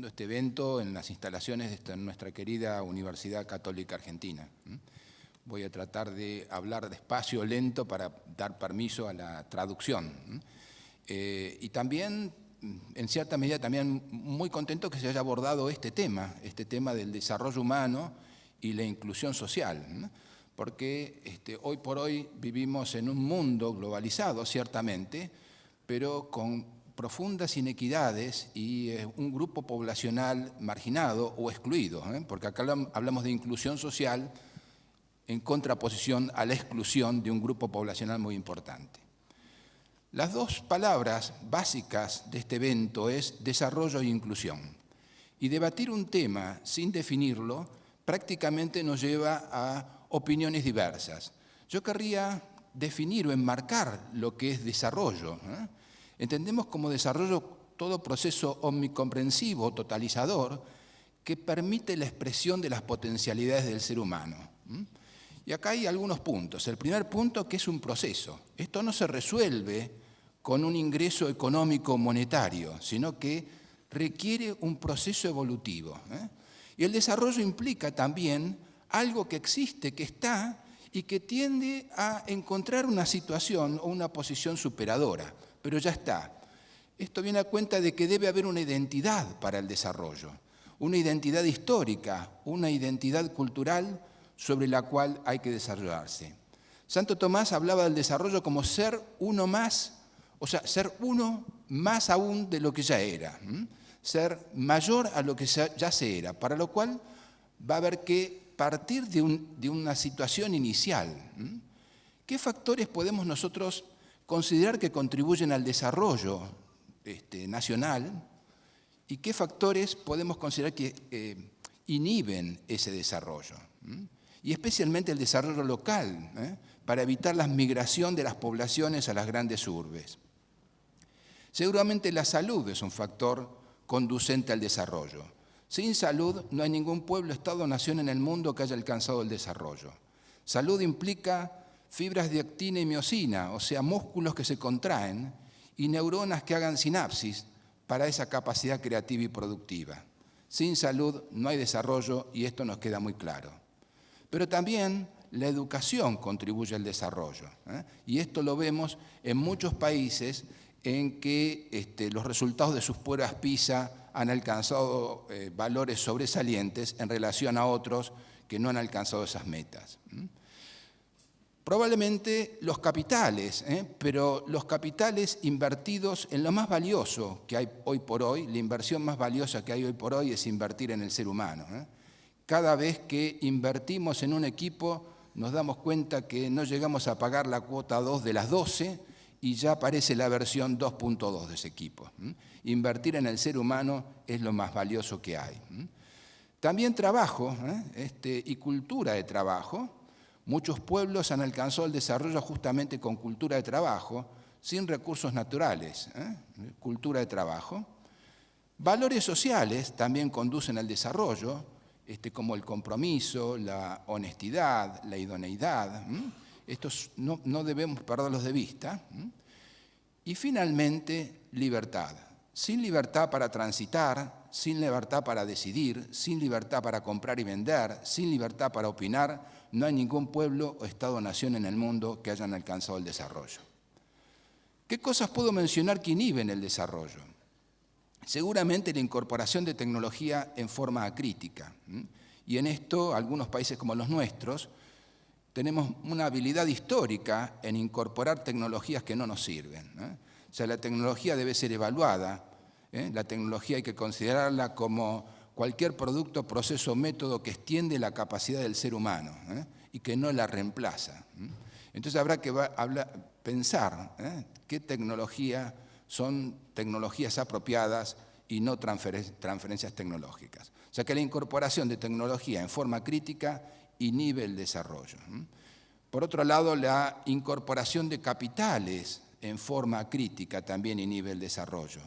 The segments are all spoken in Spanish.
este evento en las instalaciones de nuestra querida Universidad Católica Argentina. Voy a tratar de hablar despacio, lento, para dar permiso a la traducción. Y también, en cierta medida, también muy contento que se haya abordado este tema del desarrollo humano y la inclusión social, porque hoy por hoy vivimos en un mundo globalizado, ciertamente, pero con profundas inequidades y un grupo poblacional marginado o excluido, porque acá hablamos de inclusión social en contraposición a la exclusión de un grupo poblacional muy importante. Las dos palabras básicas de este evento es desarrollo e inclusión. Y debatir un tema sin definirlo prácticamente nos lleva a opiniones diversas. Yo querría definir o enmarcar lo que es desarrollo. Entendemos como desarrollo todo proceso omnicomprensivo, totalizador, que permite la expresión de las potencialidades del ser humano. Y acá hay algunos puntos. El primer punto, que es un proceso. Esto no se resuelve con un ingreso económico monetario, sino que requiere un proceso evolutivo. Y el desarrollo implica también algo que existe, que está, y que tiende a encontrar una situación o una posición superadora, pero ya está. Esto viene a cuenta de que debe haber una identidad para el desarrollo, una identidad histórica, una identidad cultural sobre la cual hay que desarrollarse. Santo Tomás hablaba del desarrollo como ser uno más, o sea, ser uno más aún de lo que ya era, ser mayor a lo que ya se era, para lo cual va a haber que partir de una situación inicial. ¿Qué factores podemos nosotros considerar que contribuyen al desarrollo nacional y qué factores podemos considerar que inhiben ese desarrollo? Y especialmente el desarrollo local, para evitar la migración de las poblaciones a las grandes urbes. Seguramente la salud es un factor conducente al desarrollo. Sin salud no hay ningún pueblo, estado o nación en el mundo que haya alcanzado el desarrollo. Salud implica fibras de actina y miosina, o sea, músculos que se contraen, y neuronas que hagan sinapsis para esa capacidad creativa y productiva. Sin salud no hay desarrollo y esto nos queda muy claro. Pero también la educación contribuye al desarrollo, y esto lo vemos en muchos países en que los resultados de sus pruebas PISA han alcanzado valores sobresalientes en relación a otros que no han alcanzado esas metas. Probablemente los capitales, pero los capitales invertidos en lo más valioso que hay hoy por hoy, la inversión más valiosa que hay hoy por hoy es invertir en el ser humano. Cada vez que invertimos en un equipo nos damos cuenta que no llegamos a pagar la cuota 2 de las 12 y ya aparece la versión 2.2 de ese equipo. Invertir en el ser humano es lo más valioso que hay. También trabajo y cultura de trabajo. Muchos pueblos han alcanzado el desarrollo justamente con cultura de trabajo, sin recursos naturales. Cultura de trabajo. Valores sociales también conducen al desarrollo, como el compromiso, la honestidad, la idoneidad. Estos no debemos perderlos de vista. Y finalmente, libertad. Sin libertad para transitar, sin libertad para decidir, sin libertad para comprar y vender, sin libertad para opinar, no hay ningún pueblo o estado o nación en el mundo que hayan alcanzado el desarrollo. ¿Qué cosas puedo mencionar que inhiben el desarrollo? Seguramente la incorporación de tecnología en forma acrítica. Y en esto, algunos países como los nuestros, tenemos una habilidad histórica en incorporar tecnologías que no nos sirven. O sea, la tecnología debe ser evaluada. La tecnología hay que considerarla como cualquier producto, proceso o método que extiende la capacidad del ser humano y que no la reemplaza. Entonces habrá que pensar qué tecnología son tecnologías apropiadas y no transferencias tecnológicas. O sea que la incorporación de tecnología en forma crítica inhibe el desarrollo. Por otro lado, la incorporación de capitales en forma crítica también inhibe el desarrollo.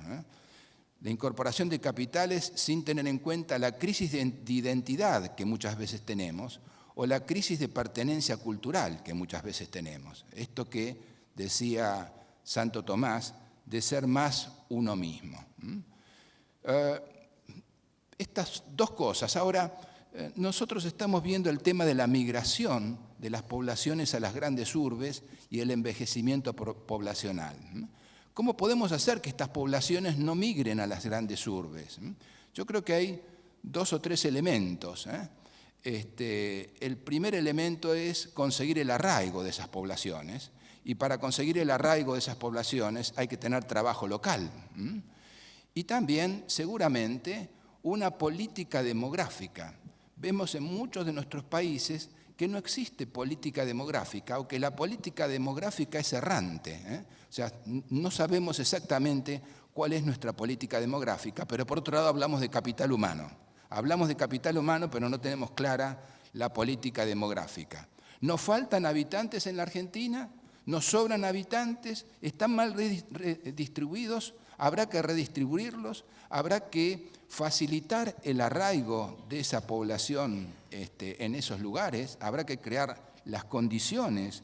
La incorporación de capitales sin tener en cuenta la crisis de identidad que muchas veces tenemos o la crisis de pertenencia cultural que muchas veces tenemos. Esto que decía Santo Tomás, de ser más uno mismo. estas dos cosas. Ahora, nosotros estamos viendo el tema de la migración de las poblaciones a las grandes urbes y el envejecimiento poblacional. ¿Cómo podemos hacer que estas poblaciones no migren a las grandes urbes? Yo creo que hay 2 o 3 elementos. El primer elemento es conseguir el arraigo de esas poblaciones, y para conseguir el arraigo de esas poblaciones hay que tener trabajo local. Y también, seguramente, una política demográfica. Vemos en muchos de nuestros países que no existe política demográfica, o que la política demográfica es errante. O sea, no sabemos exactamente cuál es nuestra política demográfica, pero por otro lado hablamos de capital humano. Hablamos de capital humano, pero no tenemos clara la política demográfica. ¿Nos faltan habitantes en la Argentina? ¿Nos sobran habitantes? ¿Están mal distribuidos? ¿Habrá que redistribuirlos? ¿Habrá que facilitar el arraigo de esa población en esos lugares? ¿Habrá que crear las condiciones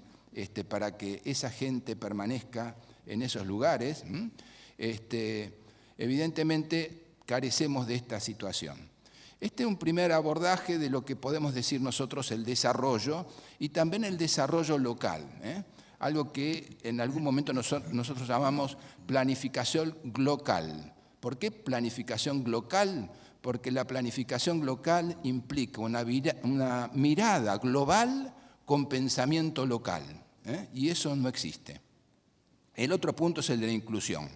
para que esa gente permanezca en esos lugares? Evidentemente carecemos de esta situación. Este es un primer abordaje de lo que podemos decir nosotros el desarrollo, y también el desarrollo local, algo que en algún momento nosotros llamamos planificación local. ¿Por qué planificación local? Porque la planificación local implica una mirada global con pensamiento local, y eso no existe. El otro punto es el de la inclusión.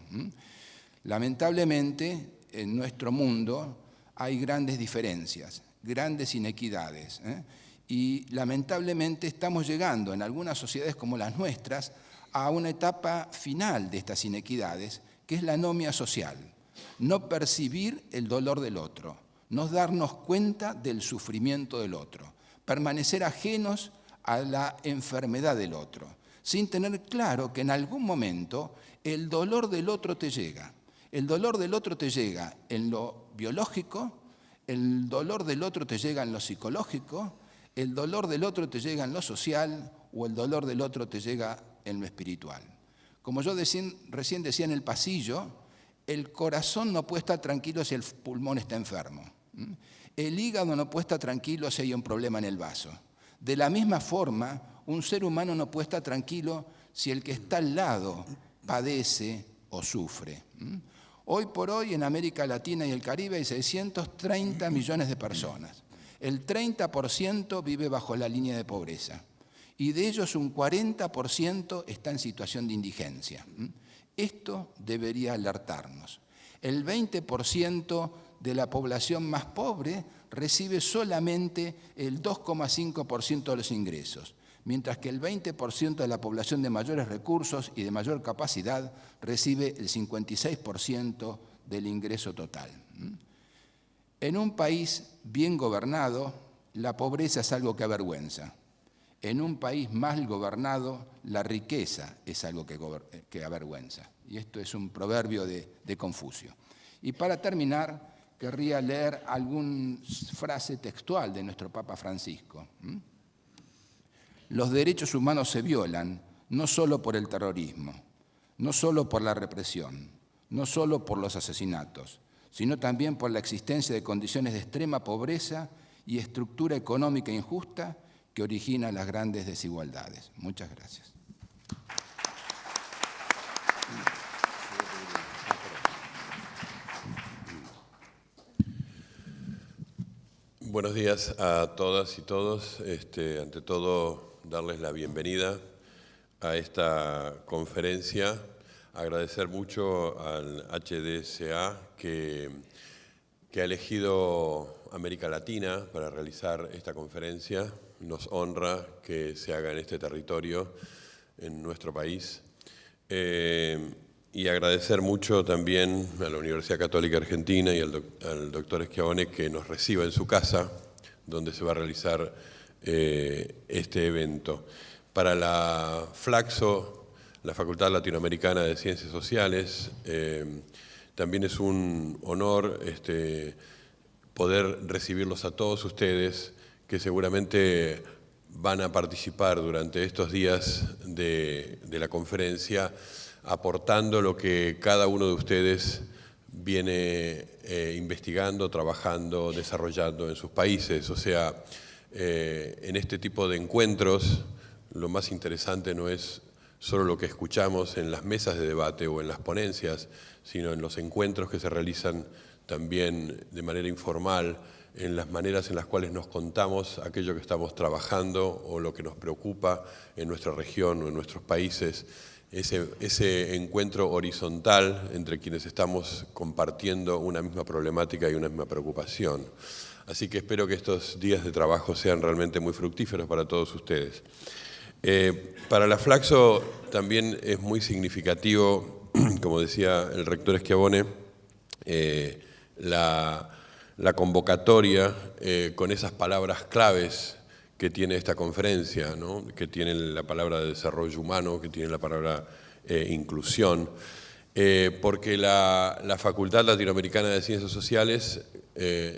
Lamentablemente, en nuestro mundo hay grandes diferencias, grandes inequidades, y lamentablemente estamos llegando en algunas sociedades como las nuestras a una etapa final de estas inequidades, que es la anomia social. No percibir el dolor del otro, no darnos cuenta del sufrimiento del otro, permanecer ajenos a la enfermedad del otro, sin tener claro que en algún momento el dolor del otro te llega. El dolor del otro te llega en lo biológico, el dolor del otro te llega en lo psicológico, el dolor del otro te llega en lo social, o el dolor del otro te llega en lo espiritual. Como yo recién decía en el pasillo, el corazón no puede estar tranquilo si el pulmón está enfermo. El hígado no puede estar tranquilo si hay un problema en el vaso. De la misma forma, un ser humano no puede estar tranquilo si el que está al lado padece o sufre. Hoy por hoy en América Latina y el Caribe hay 630 millones de personas. El 30% vive bajo la línea de pobreza, y de ellos un 40% está en situación de indigencia. Esto debería alertarnos. El 20% de la población más pobre recibe solamente el 2,5% de los ingresos, mientras que el 20% de la población de mayores recursos y de mayor capacidad recibe el 56% del ingreso total. En un país bien gobernado, la pobreza es algo que avergüenza. En un país mal gobernado, la riqueza es algo que avergüenza. Y esto es un proverbio de Confucio. Y para terminar, querría leer alguna frase textual de nuestro Papa Francisco. Los derechos humanos se violan no solo por el terrorismo, no solo por la represión, no solo por los asesinatos, sino también por la existencia de condiciones de extrema pobreza y estructura económica injusta que origina las grandes desigualdades. Muchas gracias. Buenos días a todas y todos. Ante todo, darles la bienvenida a esta conferencia. Agradecer mucho al HDSA que ha elegido América Latina para realizar esta conferencia. Nos honra que se haga en este territorio, en nuestro país. Y agradecer mucho también a la Universidad Católica Argentina y al doctor Schiavone que nos reciba en su casa, donde se va a realizar este evento. Para la Flaxo, la Facultad Latinoamericana de Ciencias Sociales, también es un honor poder recibirlos a todos ustedes, que seguramente van a participar durante estos días de la conferencia, aportando lo que cada uno de ustedes viene investigando, trabajando, desarrollando en sus países. O sea, en este tipo de encuentros, lo más interesante no es solo lo que escuchamos en las mesas de debate o en las ponencias, sino en los encuentros que se realizan también de manera informal, en las maneras en las cuales nos contamos aquello que estamos trabajando o lo que nos preocupa en nuestra región o en nuestros países. Ese encuentro horizontal entre quienes estamos compartiendo una misma problemática y una misma preocupación. Así que espero que estos días de trabajo sean realmente muy fructíferos para todos ustedes. Para la Flaxo también es muy significativo, como decía el rector Schiavone, la convocatoria con esas palabras claves que tiene esta conferencia, ¿no? Que tiene la palabra de desarrollo humano, que tiene la palabra inclusión, porque la Facultad Latinoamericana de Ciencias Sociales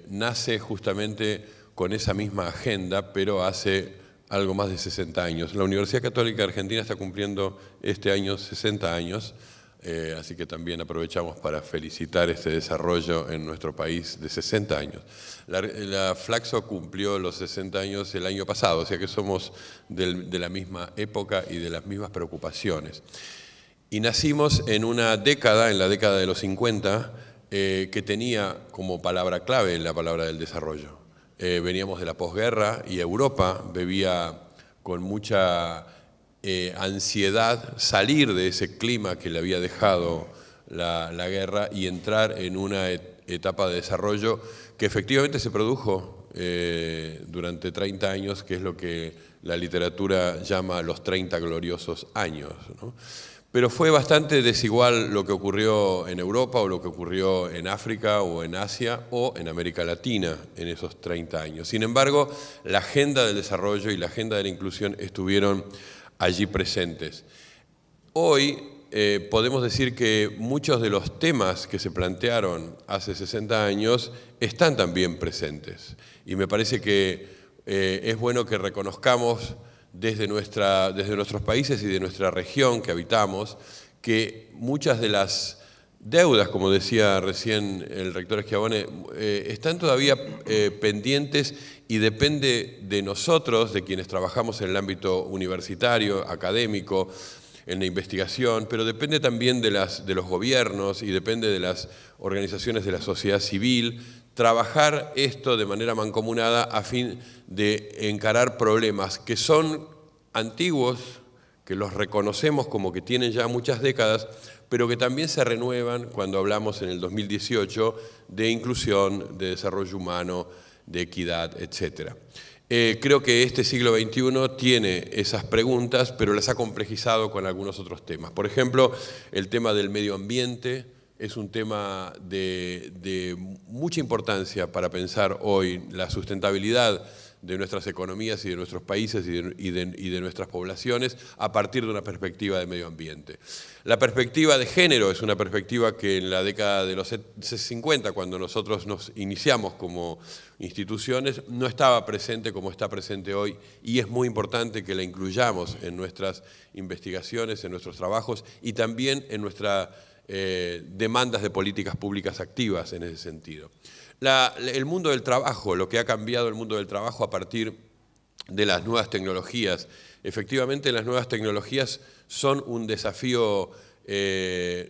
nace justamente con esa misma agenda, pero hace algo más de 60 años. La Universidad Católica Argentina está cumpliendo este año 60 años, así que también aprovechamos para felicitar este desarrollo en nuestro país de 60 años. La Flaxo cumplió los 60 años el año pasado, o sea que somos de la misma época y de las mismas preocupaciones. Y nacimos en una década, en la década de los 50, que tenía como palabra clave la palabra del desarrollo. Veníamos de la posguerra y Europa bebía con mucha ansiedad salir de ese clima que le había dejado la guerra y entrar en una etapa de desarrollo que efectivamente se produjo durante 30 años, que es lo que la literatura llama los 30 gloriosos años, ¿no? Pero fue bastante desigual lo que ocurrió en Europa o lo que ocurrió en África o en Asia o en América Latina en esos 30 años. Sin embargo, la agenda del desarrollo y la agenda de la inclusión estuvieron allí presentes. Hoy podemos decir que muchos de los temas que se plantearon hace 60 años están también presentes. Y me parece que es bueno que reconozcamos desde nuestros países y de nuestra región que habitamos, que muchas de las deudas, como decía recién el rector Schiavone, están todavía pendientes y depende de nosotros, de quienes trabajamos en el ámbito universitario, académico, en la investigación, pero depende también de los gobiernos y depende de las organizaciones de la sociedad civil, trabajar esto de manera mancomunada a fin de encarar problemas que son antiguos, que los reconocemos como que tienen ya muchas décadas, pero que también se renuevan cuando hablamos en el 2018 de inclusión, de desarrollo humano, de equidad, etc. Creo que este siglo XXI tiene esas preguntas, pero las ha complejizado con algunos otros temas. Por ejemplo, el tema del medio ambiente es un tema de mucha importancia para pensar hoy la sustentabilidad de nuestras economías y de nuestros países y de nuestras poblaciones a partir de una perspectiva de medio ambiente. La perspectiva de género es una perspectiva que en la década de los 50, cuando nosotros nos iniciamos como instituciones, no estaba presente como está presente hoy, y es muy importante que la incluyamos en nuestras investigaciones, en nuestros trabajos y también en nuestras demandas de políticas públicas activas en ese sentido. El mundo del trabajo, lo que ha cambiado el mundo del trabajo a partir de las nuevas tecnologías. Efectivamente, las nuevas tecnologías son un desafío de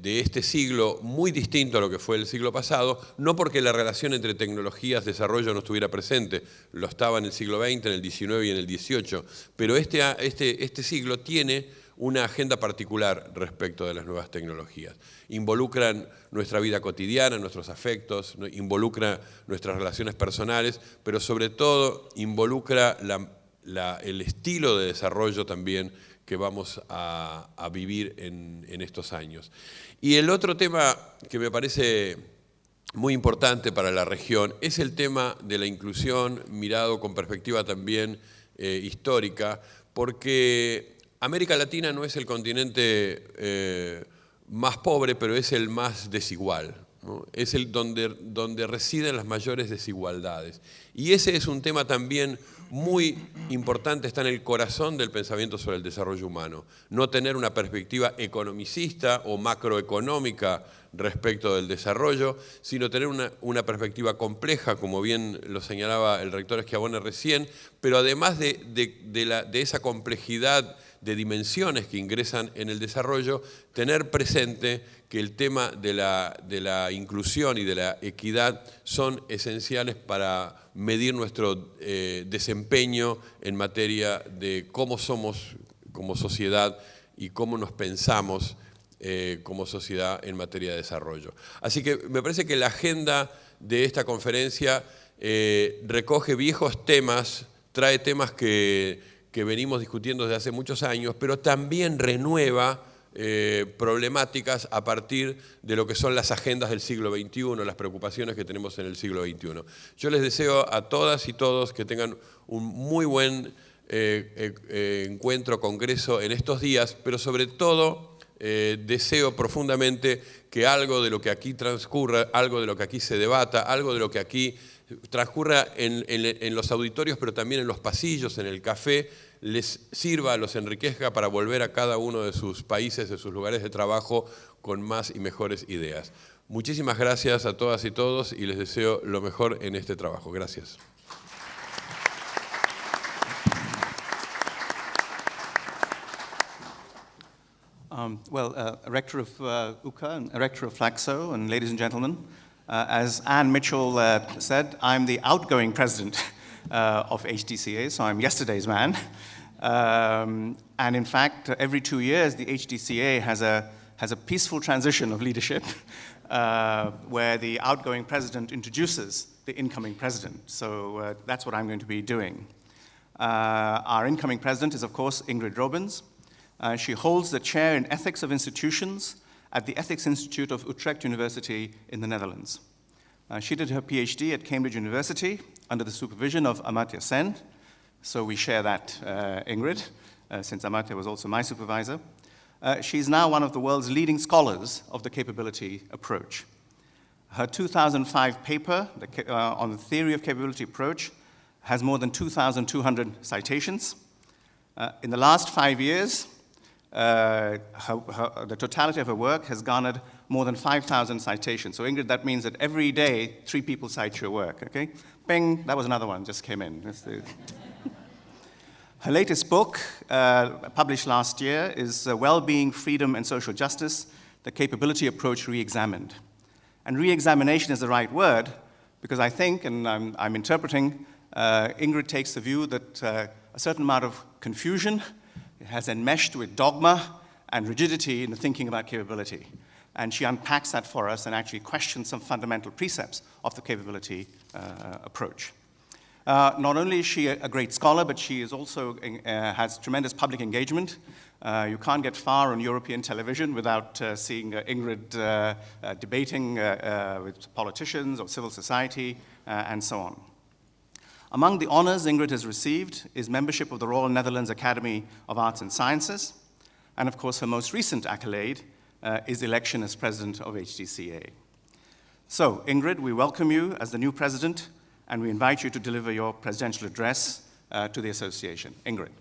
este siglo muy distinto a lo que fue el siglo pasado, no porque la relación entre tecnologías y desarrollo no estuviera presente, lo estaba en el siglo XX, en el XIX y en el XVIII, pero este siglo tiene una agenda particular respecto de las nuevas tecnologías. Involucran nuestra vida cotidiana, nuestros afectos, involucra nuestras relaciones personales, pero sobre todo involucra el estilo de desarrollo también que vamos a vivir en estos años. Y el otro tema que me parece muy importante para la región es el tema de la inclusión, mirado con perspectiva también histórica, porque América Latina no es el continente más pobre, pero es el más desigual. ¿no? Es donde residen las mayores desigualdades. Y ese es un tema también muy importante, está en el corazón del pensamiento sobre el desarrollo humano. No tener una perspectiva economicista o macroeconómica respecto del desarrollo, sino tener una perspectiva compleja, como bien lo señalaba el rector Schiavone recién, pero además de esa complejidad de dimensiones que ingresan en el desarrollo, tener presente que el tema de la inclusión y de la equidad son esenciales para medir nuestro desempeño en materia de cómo somos como sociedad y cómo nos pensamos como sociedad en materia de desarrollo. Así que me parece que la agenda de esta conferencia recoge viejos temas, trae temas que venimos discutiendo desde hace muchos años, pero también renueva problemáticas a partir de lo que son las agendas del siglo XXI, las preocupaciones que tenemos en el siglo XXI. Yo les deseo a todas y todos que tengan un muy buen encuentro, congreso en estos días, pero sobre todo deseo profundamente que algo de lo que aquí transcurra, algo de lo que aquí se debata, algo de lo que aquí transcurra en los auditorios, pero también en los pasillos, en el café, les sirva, los enriquezca para volver a cada uno de sus países, de sus lugares de trabajo, con más y mejores ideas. Muchísimas gracias a todas y todos y les deseo lo mejor en este trabajo. Gracias. Rector of UCA and Rector of Flaxo, and ladies and gentlemen, as Anne Mitchell said, I'm the outgoing president of HDCA, so I'm yesterday's man. And in fact, every 2 years, the HDCA has a peaceful transition of leadership where the outgoing president introduces the incoming president. So that's what I'm going to be doing. Our incoming president is, of course, Ingrid Robins. She holds the chair in Ethics of Institutions at the Ethics Institute of Utrecht University in the Netherlands. She did her PhD at Cambridge University under the supervision of Amartya Sen. So we share that, Ingrid, since Amartya was also my supervisor. She's now one of the world's leading scholars of the capability approach. Her 2005 paper on the theory of capability approach has more than 2,200 citations. In the last 5 years, the totality of her work has garnered more than 5,000 citations. So Ingrid, that means that every day, 3 people cite your work, okay? Bing, that was another one, just came in. Her latest book, published last year, is Wellbeing, Freedom, and Social Justice, The Capability Approach Re-Examined. And re-examination is the right word, because I think, and I'm interpreting, Ingrid takes the view that a certain amount of confusion has enmeshed with dogma and rigidity in the thinking about capability. And she unpacks that for us and actually questions some fundamental precepts of the capability approach. Not only is she a great scholar, but she is also has tremendous public engagement. You can't get far on European television without seeing Ingrid debating with politicians or civil society and so on. Among the honors Ingrid has received is membership of the Royal Netherlands Academy of Arts and Sciences, and of course her most recent accolade is election as president of HDCA. So, Ingrid, we welcome you as the new president, and we invite you to deliver your presidential address to the association. Ingrid.